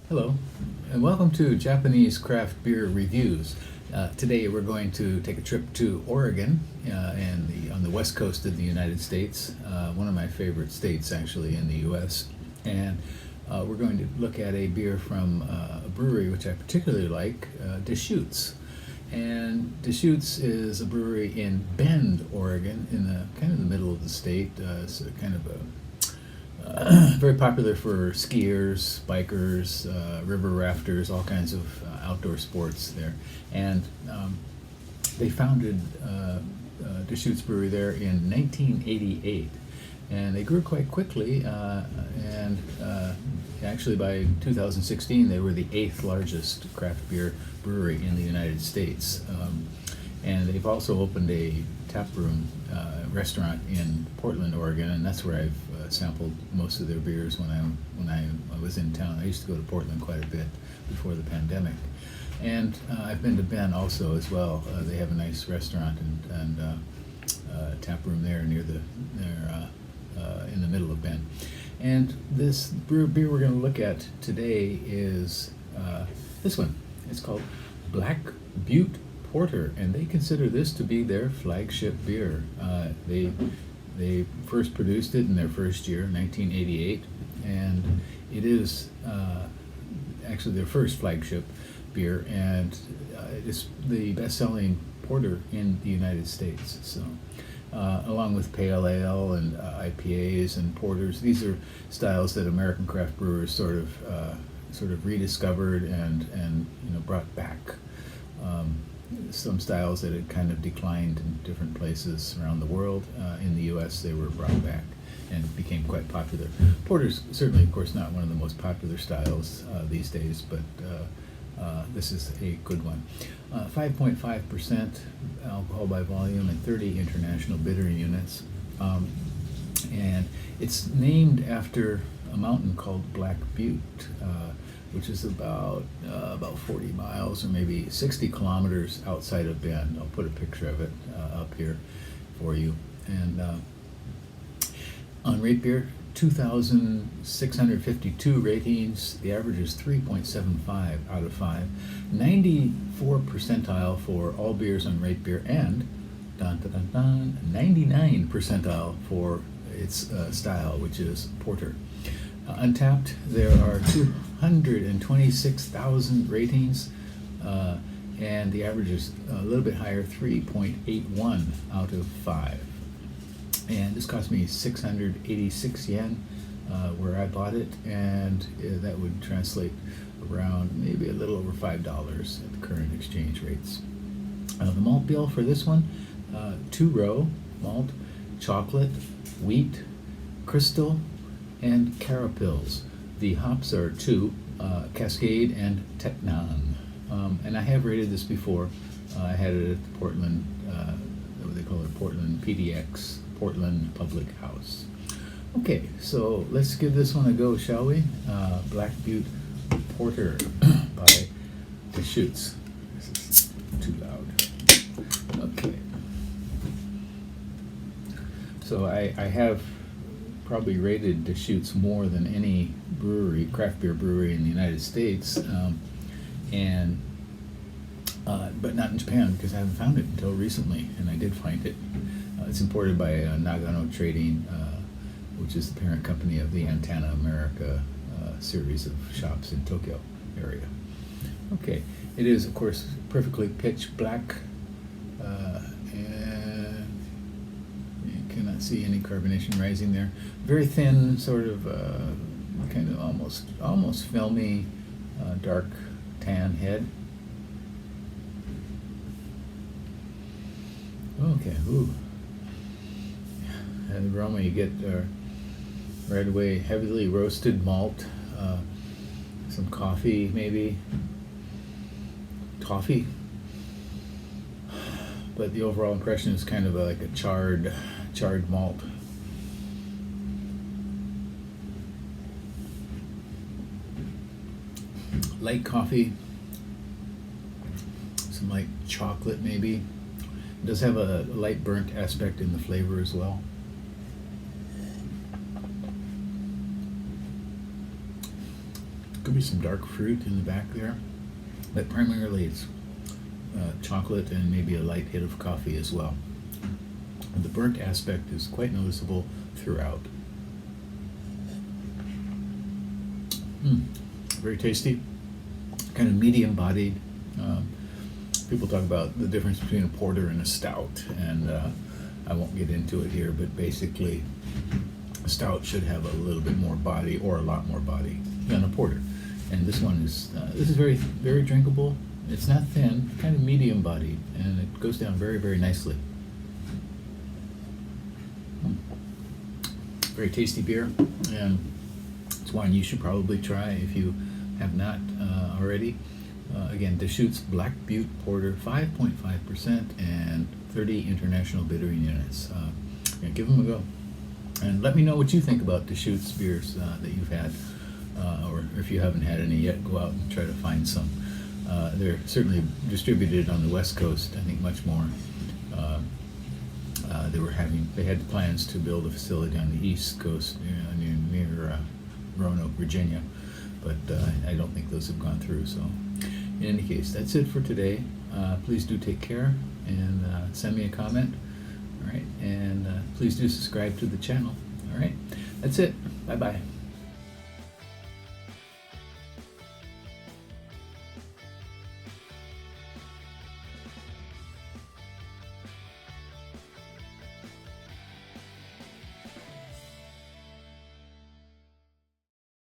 Hello, and welcome to Japanese Craft Beer Reviews. Today we're going to take a trip to Oregon on the west coast of the United States, one of my favorite states actually in the U.S. And we're going to look at a beer from a brewery which I particularly like, Deschutes. And Deschutes is a brewery in Bend, Oregon, in the kind of the middle of the state. It's a kind of a very popular for skiers, bikers, river rafters, all kinds of outdoor sports there. And they founded Deschutes Brewery there in 1988. And they grew quite quickly, and actually by 2016 they were the 8th largest craft beer brewery in the United States. And they've also opened a tap room restaurant in Portland, Oregon, and that's where I've sampled most of their beers when I was in town. I used to go to Portland quite a bit before the pandemic. And I've been to Bend also as well. They have a nice restaurant and tap room there near in the middle of Bend. And this beer we're going to look at today is this one. It's called Black Butte Porter, and they consider this to be their flagship beer. They first produced it in their first year, 1988, and it is actually their first flagship beer, and it is the best-selling porter in the United States. So, along with pale ale and IPAs and porters, these are styles that American craft brewers sort of rediscovered and brought back. Some styles that had kind of declined in different places around the world. In the U.S., they were brought back and became quite popular. Porter's certainly, of course, not one of the most popular styles these days, but this is a good one. 5.5% alcohol by volume and 30 international bittering units. And it's named after a mountain called Black Butte, which is about 40 miles or maybe 60 kilometers outside of Bend. I'll put a picture of it up here for you. And on Rate Beer, 2,652 ratings. The average is 3.75 out of 5. 94 percentile for all beers on Rate Beer, and 99 percentile for its style, which is porter. Untapped, there are 226,000 ratings, and the average is a little bit higher, 3.81 out of 5. And this cost me 686 yen where I bought it, and that would translate around maybe a little over $5 at the current exchange rates. The malt bill for this one, 2-row malt, chocolate, wheat, crystal, and carapils. The hops are 2, Cascade and Tetnan. And I have rated this before. I had it at the Portland, what they call it, Portland PDX, Portland Public House. Okay, so let's give this one a go, shall we? Black Butte Porter by Deschutes. This is too loud. Okay. So I have probably rated Deschutes more than any brewery, craft beer brewery in the United States, but not in Japan because I haven't found it until recently, and I did find it. It's imported by Nagano Trading, which is the parent company of the Antenna America series of shops in Tokyo area. Okay, it is of course perfectly pitch black, and you cannot see any carbonation rising there. Very thin, sort of kind of almost filmy, dark tan head. Okay, ooh. And the aroma you get right away, heavily roasted malt, some coffee maybe, toffee. But the overall impression is kind of like a charred malt. Light coffee, some light chocolate maybe. It does have a light burnt aspect in the flavor as well. Could be some dark fruit in the back there, but primarily it's chocolate and maybe a light hit of coffee as well. And the burnt aspect is quite noticeable throughout. Very tasty, kind of medium bodied. People talk about the difference between a porter and a stout, and I won't get into it here, but basically a stout should have a little bit more body, or a lot more body, than a porter. And this one is very, very drinkable. It's not thin, kind of medium bodied, and it goes down very, very nicely. Very tasty beer, and it's one you should probably try if you have not already. Again, Deschutes Black Butte Porter, 5.5% and 30 international bittering units. Yeah, give them a go. And let me know what you think about Deschutes beers that you've had, or if you haven't had any yet, go out and try to find some. They're certainly distributed on the West Coast, I think much more. They had plans to build a facility on the East Coast near Roanoke, Virginia, but I don't think those have gone through. So in any case, that's it for today. Please do take care and send me a comment. All right, and please do subscribe to the channel. All right, that's it. Bye-bye.